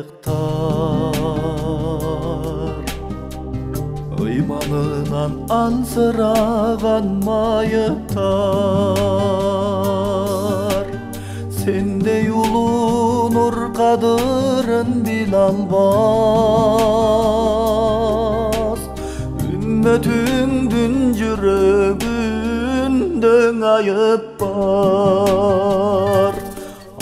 майыктар, ыйманынан ансыраган майыктар. Сендей улуу нур кадырын биле албас, үммөтүңдүн жүрөгүндө айып бар.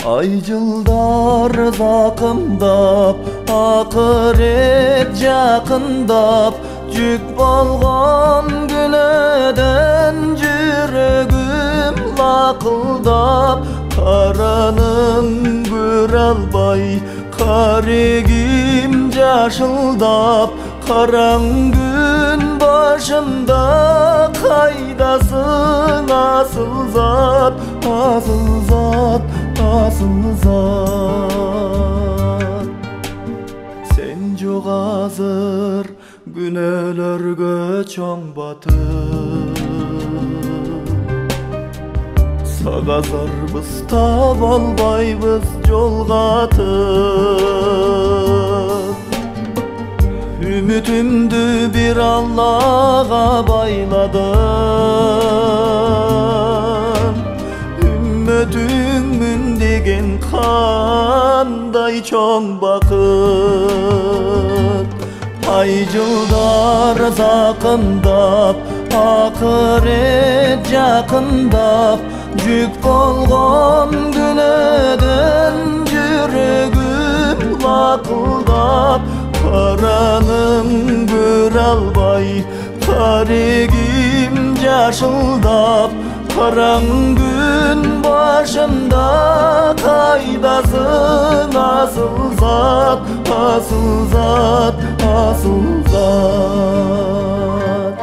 Ай жылдар закымдап, акырет жакындап, жүк болгон күнөөдөн жүрөгүм лакылдап. Каранын көрө албай, карегим жашылдап, караң күн башымда кайдасың асыл зат, асыл зат, асыл зат. Сен жок азыр күнөөлөргө чоң батып, сагазарбыз таба албайбыз жол катып. Үмүтүмдү бир Аллага байладым, үммөтүңмүн деген кандай чоң бакыт. Ай жылдар закындап, акырет жакындап, жүк болгон күнөөдөн жүрөгүм лакылдап. Караным көрө албай, карегим жашылдап, караң күн башымда кайдасың асыл зат, асыл зат, асыл зат.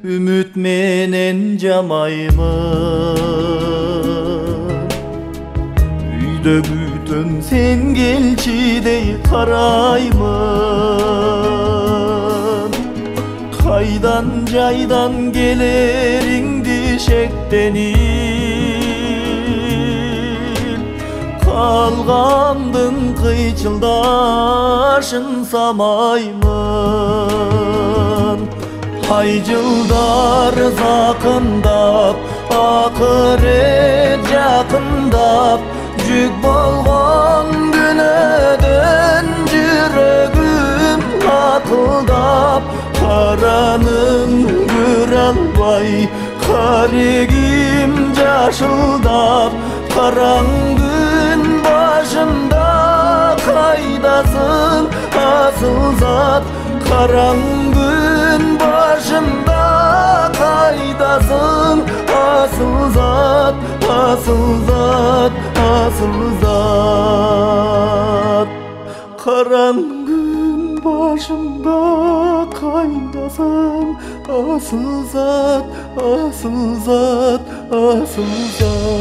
Ümit menen jamayмын, үйдө бүтөн sen келчидей караймын. Кайдан жайдан келериңди шектенип, калгандын кыйчылдашын самаймын. Ай жылдар закындап, акырет жакындап, жүк болгон күнөөдөн жүрөгүм лакылдап. Каранын көрө албай, карегим жашылдап, караң күн башымда кайдасың асыл зат, караң күн башымда кайдасың асыл зат, асыл зат, асыл зат. Караң күн башымда кайдасың асыл зат, асыл зат, асыл зат.